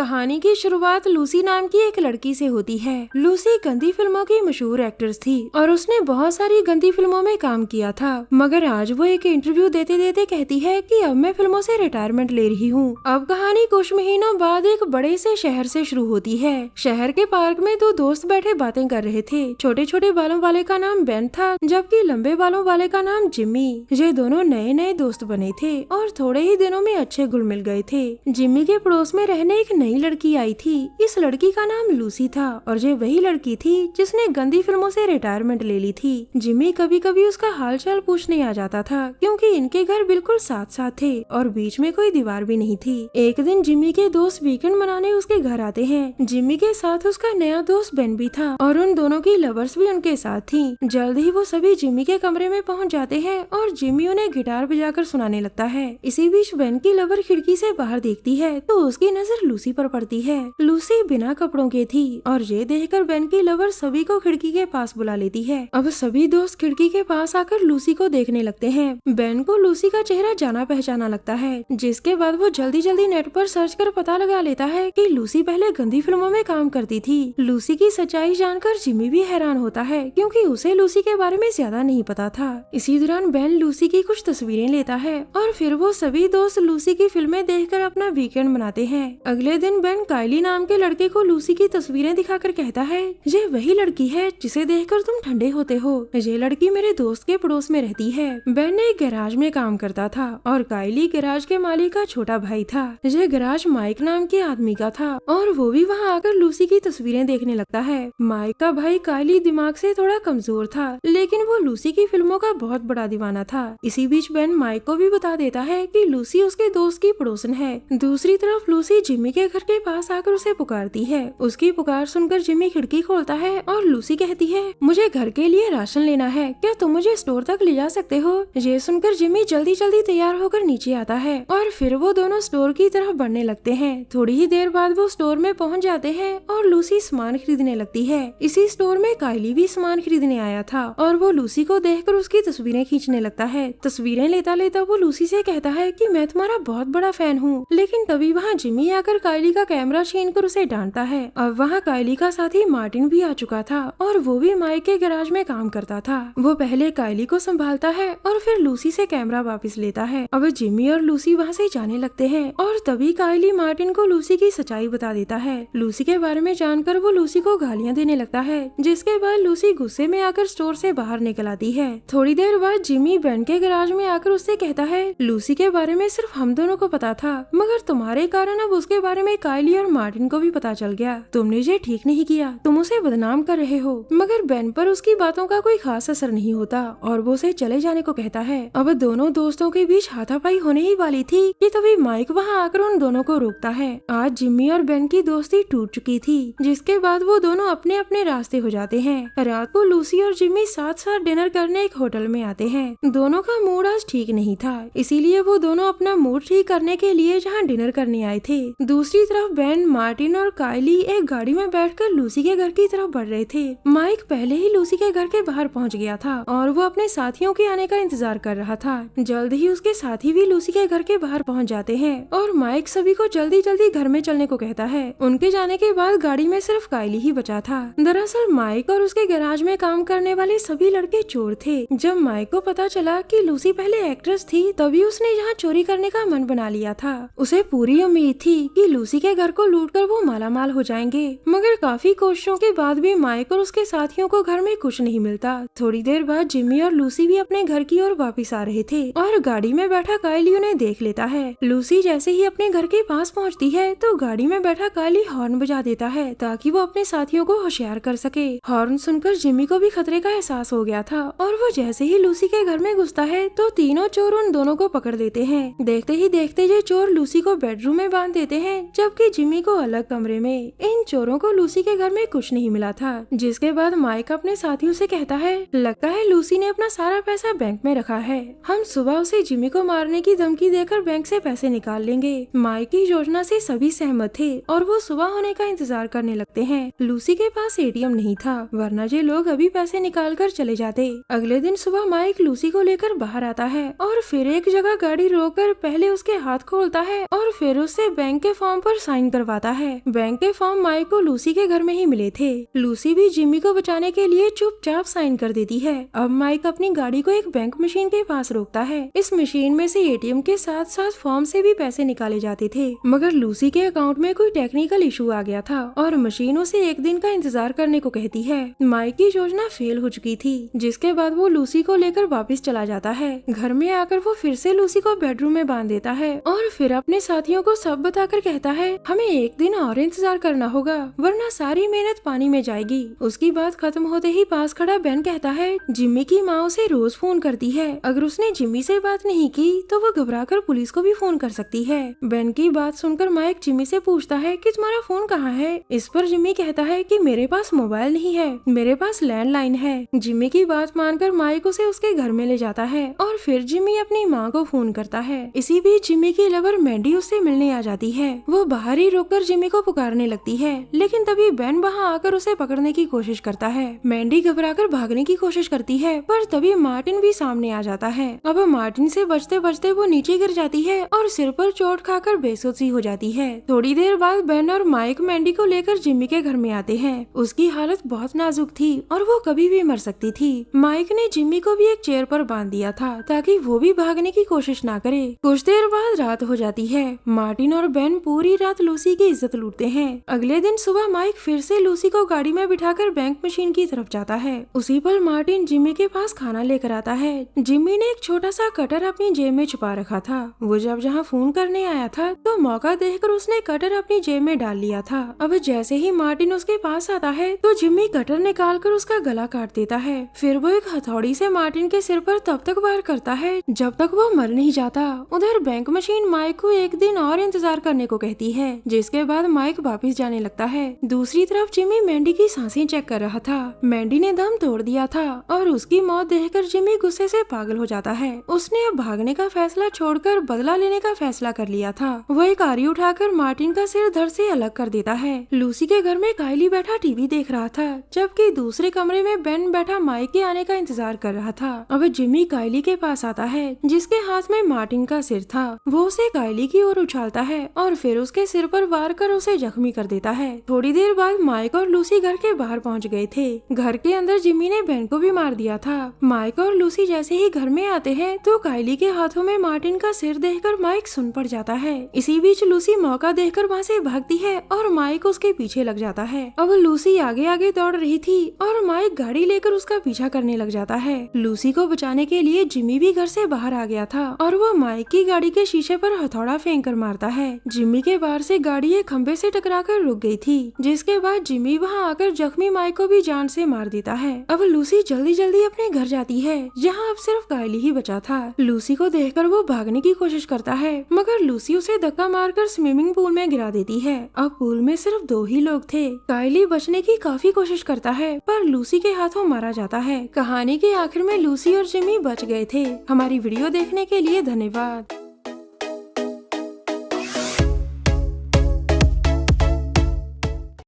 कहानी की शुरुआत लूसी नाम की एक लड़की से होती है। लूसी गंदी फिल्मों की मशहूर एक्ट्रेस थी और उसने बहुत सारी गंदी फिल्मों में काम किया था, मगर आज वो एक इंटरव्यू देते देते कहती है कि अब मैं फिल्मों से रिटायरमेंट ले रही हूँ। अब कहानी कुछ महीनों बाद एक बड़े से शहर से शुरू होती है। शहर के पार्क में दो दोस्त बैठे बातें कर रहे थे। छोटे छोटे बालों वाले का नाम बेन था, जबकि लंबे बालों वाले का नाम जिम्मी। ये दोनों नए नए दोस्त बने थे और थोड़े ही दिनों में अच्छे घुल मिल गए थे। जिम्मी के पड़ोस में रहने एक नई लड़की आई थी। इस लड़की का नाम लूसी था और ये वही लड़की थी जिसने गंदी फिल्मों से रिटायरमेंट ले ली थी। जिम्मी कभी कभी उसका हालचाल पूछने आ जाता था, क्योंकि इनके घर बिल्कुल साथ साथ थे और बीच में कोई दीवार भी नहीं थी। एक दिन जिम्मी के दोस्त वीकेंड मनाने उसके घर आते हैं। जिम्मी के साथ उसका नया दोस्त बेन भी था और उन दोनों की लवर्स भी उनके साथ थी। जल्द ही वो सभी जिम्मी के कमरे में पहुंच जाते हैं और जिम्मी उन्हें गिटार बजाकर सुनाने लगता है। इसी बीच बेन की लवर खिड़की से बाहर देखती है तो उसकी नजर लूसी पर पड़ती है। लूसी बिना कपड़ों के थी और ये देखकर बेन की लवर सभी को खिड़की के पास बुला लेती है। अब सभी दोस्त खिड़की के पास आकर लूसी को देखने लगते हैं। बेन को लूसी का चेहरा जाना पहचाना लगता है, जिसके बाद वो जल्दी जल्दी नेट पर सर्च कर पता लगा लेता है कि लूसी पहले गंदी फिल्मों में काम करती थी। लूसी की सच्चाई जानकर जिम्मी भी हैरान होता है, क्योंकि उसे लूसी के बारे में ज्यादा नहीं पता था। इसी दौरान बेन लूसी की कुछ तस्वीरें लेता है और फिर वो सभी दोस्त लूसी की फिल्में देखकर अपना वीकेंड मनाते हैं। अगले दिन बेन काइली नाम के लड़के को लूसी की तस्वीरें दिखाकर कहता है, ये वही लड़की है जिसे देखकर तुम ठंडे होते हो। ये लड़की मेरे दोस्त के पड़ोस में रहती है। बेन एक गैराज में काम करता था और काइली गैराज के मालिक का छोटा भाई था। यह गैराज माइक नाम के आदमी का था और वो भी वहाँ आकर लूसी की तस्वीरें देखने लगता है। माइक का भाई काइली दिमाग से थोड़ा कमजोर था, लेकिन वो लूसी की फिल्मों का बहुत बड़ा दीवाना था। इसी बीच बेन माइक को भी बता देता है कि लूसी उसके दोस्त की पड़ोसन है। दूसरी तरफ लूसी जिम्मी के घर के पास आकर उसे पुकारती है। उसकी पुकार सुनकर जिम्मी खिड़की खोलता है और लूसी कहती है, मुझे घर के लिए राशन लेना है, क्या तुम मुझे स्टोर तक ले जा सकते हो? ये सुनकर जिम्मी जल्दी जल्दी तैयार होकर नीचे आता है और फिर वो दोनों स्टोर की तरफ बढ़ने लगते हैं। थोड़ी ही देर बाद वो स्टोर में पहुंच जाते हैं और लूसी सामान खरीदने लगती है। इसी स्टोर में काइली भी सामान खरीदने आया था और वो लूसी को देखकर उसकी तस्वीरें खींचने लगता है। तस्वीरें लेता लेता वो लूसी से कहता है कि मैं तुम्हारा बहुत बड़ा फैन हूँ। लेकिन तभी वहाँ जिम्मी आकर काइली का कैमरा छीनकर उसे डांटता है। अब वहाँ काइली का साथी मार्टिन भी आ चुका था और वो भी माइक के गैराज में काम करता था। वो पहले काइली को संभालता है और फिर लूसी से कैमरा वापस लेता है। अब जिम्मी और लूसी वहाँ से जाने लगते हैं और तभी काइली मार्टिन को लूसी की सच्चाई बता देता है। लूसी के बारे में जानकर वो लूसी को गालियाँ देने लगता है, जिसके बाद लूसी गुस्से में आकर स्टोर से बाहर निकल आती है। थोड़ी देर बाद जिम्मी बेन के गैराज में आकर उससे कहता है, लूसी के बारे में सिर्फ हम दोनों को पता था, मगर तुम्हारे कारण अब उसके बारे में काइली और मार्टिन को भी पता चल गया। तुमने ये ठीक नहीं किया, तुम उसे बदनाम कर रहे हो। मगर बेन पर उसकी बातों का कोई खास असर नहीं होता और वो उसे चले जाने को कहता है। अब दोनों दोस्तों के बीच हाथापाई होने ही वाली थी कि तभी माइक वहाँ आकर उन दोनों को रोकता है। आज जिम्मी और बेन की दोस्ती टूट चुकी थी, जिसके बाद वो दोनों अपने अपने रास्ते हो जाते हैं। रात को लूसी और जिम्मी साथ साथ डिनर करने एक होटल में आते हैं। दोनों का मूड आज ठीक नहीं था, इसीलिए वो दोनों अपना मूड ठीक करने के लिए जहाँ डिनर करने आए थे। दूसरी तरफ बेन, मार्टिन और काइली एक गाड़ी में बैठकर लूसी के घर की तरफ बढ़ रहे थे। माइक पहले ही लूसी के घर के बाहर पहुंच गया था और वो अपने साथियों के आने का इंतजार कर रहा था। जल्द ही उसके साथी भी लूसी के घर के बाहर पहुंच जाते हैं और माइक सभी को जल्दी जल्दी घर में चलने को कहता है। उनके जाने के बाद गाड़ी में सिर्फ काइली ही बचा था। दरअसल माइक और उसके गैराज में काम करने वाले सभी लड़के चोर थे। जब माइक को पता चला कि लूसी पहले एक्ट्रेस थी, तभी उसने यहाँ चोरी करने का मन बना लिया था। उसे पूरी उम्मीद थी कि लूसी के घर को लूटकर वो मालामाल हो जाएंगे, मगर काफी कोशिशों के बाद भी माइक और उसके साथियों को घर में कुछ नहीं मिलता। थोड़ी देर बाद जिम्मी और लूसी भी अपने घर की ओर वापस आ रहे थे और गाड़ी में बैठा काइली उन्हें देख लेता है। लूसी जैसे ही अपने घर के पास पहुंचती है तो गाड़ी में बैठा काइली हॉर्न बजा देता है ताकि वो अपने साथियों को होशियार कर सके। हॉर्न सुनकर जिम्मी को भी खतरे का एहसास हो गया था और वो जैसे ही लूसी के घर में घुसता है तो तीनों चोर उन दोनों को पकड़ लेते हैं। देखते ही देखते ये चोर लूसी को बेडरूम में बांध देते हैं, जबकि जिम्मी को अलग कमरे में। इन चोरों को लूसी के घर में कुछ नहीं मिला था, जिसके बाद माइक अपने साथियों से कहता है, लगता है लूसी ने अपना सारा पैसा बैंक में रखा है। हम सुबह उसे जिम्मी को मारने की धमकी देकर बैंक से पैसे निकाल लेंगे। माइक की योजना से सभी सहमत थे और वो सुबह होने का इंतजार करने लगते हैं। लूसी के पास एटीएम नहीं था, वरना ये लोग अभी पैसे निकाल कर चले जाते। अगले दिन सुबह माइक लूसी को लेकर बाहर आता है और फिर एक जगह गाड़ी रोककर पहले उसके हाथ खोलता है और फिर उससे बैंक के फॉर्म पर पर साइन करवाता है। बैंक के फॉर्म माइक को लूसी के घर में ही मिले थे। लूसी भी जिमी को बचाने के लिए चुपचाप साइन कर देती है। अब माइक अपनी गाड़ी को एक बैंक मशीन के पास रोकता है। इस मशीन में से एटीएम के साथ साथ फॉर्म से भी पैसे निकाले जाते थे, मगर लूसी के अकाउंट में कोई टेक्निकल इशू आ गया था और मशीन उसे एक दिन का इंतजार करने को कहती है। माइक की योजना फेल हो चुकी थी, जिसके बाद वो लूसी को लेकर वापस चला जाता है। घर में आकर वो फिर से लूसी को बेडरूम में बांध देता है और फिर अपने साथियों को सब बताकर कहता है, हमें एक दिन और इंतजार करना होगा वरना सारी मेहनत पानी में जाएगी। उसकी बात खत्म होते ही पास खड़ा बेन कहता है, जिम्मी की माँ उसे रोज फोन करती है, अगर उसने जिम्मी से बात नहीं की तो वो घबराकर पुलिस को भी फोन कर सकती है। बेन की बात सुनकर माइक जिम्मी से पूछता है कि तुम्हारा फोन कहाँ है। इस पर जिम्मी कहता है कि मेरे पास मोबाइल नहीं है, मेरे पास लैंडलाइन है। जिम्मी की बात मानकर माइक उसे उसके घर में ले जाता है और फिर जिम्मी अपनी माँ को फोन करता है। इसी बीच जिम्मी की लवर मैंडी उससे मिलने आ जाती है। वो बाहर ही रोककर जिम्मी को पुकारने लगती है, लेकिन तभी बेन वहाँ आकर उसे पकड़ने की कोशिश करता है। मैंडी घबराकर भागने की कोशिश करती है, पर तभी मार्टिन भी सामने आ जाता है। अब मार्टिन से बचते बचते वो नीचे गिर जाती है और सिर पर चोट खाकर बेसुध सी हो जाती है। थोड़ी देर बाद बेन और माइक मैंडी को लेकर जिम्मी के घर में आते हैं। उसकी हालत बहुत नाजुक थी और वो कभी भी मर सकती थी। माइक ने जिम्मी को भी एक चेयर पर बांध दिया था ताकि वो भी भागने की कोशिश ना करे। कुछ देर बाद रात हो जाती है। मार्टिन और बेन पूरी रात लूसी की इज्जत लूटते हैं। अगले दिन सुबह माइक फिर से लूसी को गाड़ी में बिठाकर बैंक मशीन की तरफ जाता है। उसी पल मार्टिन जिम्मी के पास खाना लेकर आता है। जिम्मी ने एक छोटा सा कटर अपनी जेब में छुपा रखा था। वो जब जहाँ फोन करने आया था तो मौका देखकर उसने कटर अपनी जेब में डाल लिया था। अब जैसे ही मार्टिन उसके पास आता है तो जिम्मी कटर निकालकर उसका गला काट देता है। फिर वो एक हथौड़ी से मार्टिन के सिर पर तब तक वार करता है जब तक वो मर नहीं जाता। उधर बैंक मशीन माइक को एक दिन और इंतजार करने को कहती है, जिसके बाद माइक वापस जाने लगता है। दूसरी तरफ जिम्मी मैंडी की सांसें चेक कर रहा था। मैंडी ने दम तोड़ दिया था और उसकी मौत देखकर जिम्मी गुस्से से पागल हो जाता है। उसने अब भागने का फैसला छोड़कर बदला लेने का फैसला कर लिया था। वो एक आरी उठाकर मार्टिन का सिर धड़ से अलग कर देता है। लूसी के घर में काइली बैठा टीवी देख रहा था, जबकि दूसरे कमरे में बेन बैठा माइक के आने का इंतजार कर रहा था। अब जिम्मी काइली के पास आता है, जिसके हाथ में मार्टिन का सिर था। वो उसे काइली की ओर उछालता है और फिर उसके सिर पर वार कर उसे जख्मी कर देता है। थोड़ी देर बाद माइक और लूसी घर के बाहर पहुंच गए थे। घर के अंदर जिम्मी ने बेन को भी मार दिया था। माइक और लूसी जैसे ही घर में आते हैं तो काइली के हाथों में मार्टिन का सिर देखकर माइक सुन पड़ जाता है। इसी बीच लूसी मौका देखकर वहाँ से भागती है और माइक उसके पीछे लग जाता है। अब लूसी आगे आगे दौड़ रही थी और माइक गाड़ी लेकर उसका पीछा करने लग जाता है। लूसी को बचाने के लिए जिम्मी भी घर से बाहर आ गया था और वो माइक की गाड़ी के शीशे पर हथौड़ा फेंक कर मारता है। जिम्मी के बाहर से गाड़ी एक खंबे से टकराकर रुक गई थी, जिसके बाद जिम्मी वहाँ आकर जख्मी माइक को भी जान से मार देता है। अब लूसी जल्दी जल्दी अपने घर जाती है, जहाँ अब सिर्फ काइली ही बचा था। लूसी को देखकर वो भागने की कोशिश करता है, मगर लूसी उसे धक्का मारकर स्विमिंग पूल में गिरा देती है। अब पूल में सिर्फ 2 ही लोग थे। काइली बचने की काफी कोशिश करता है, पर लूसी के हाथों मारा जाता है। कहानी के आखिर में लूसी और जिम्मी बच गए थे। हमारी वीडियो देखने के लिए धन्यवाद।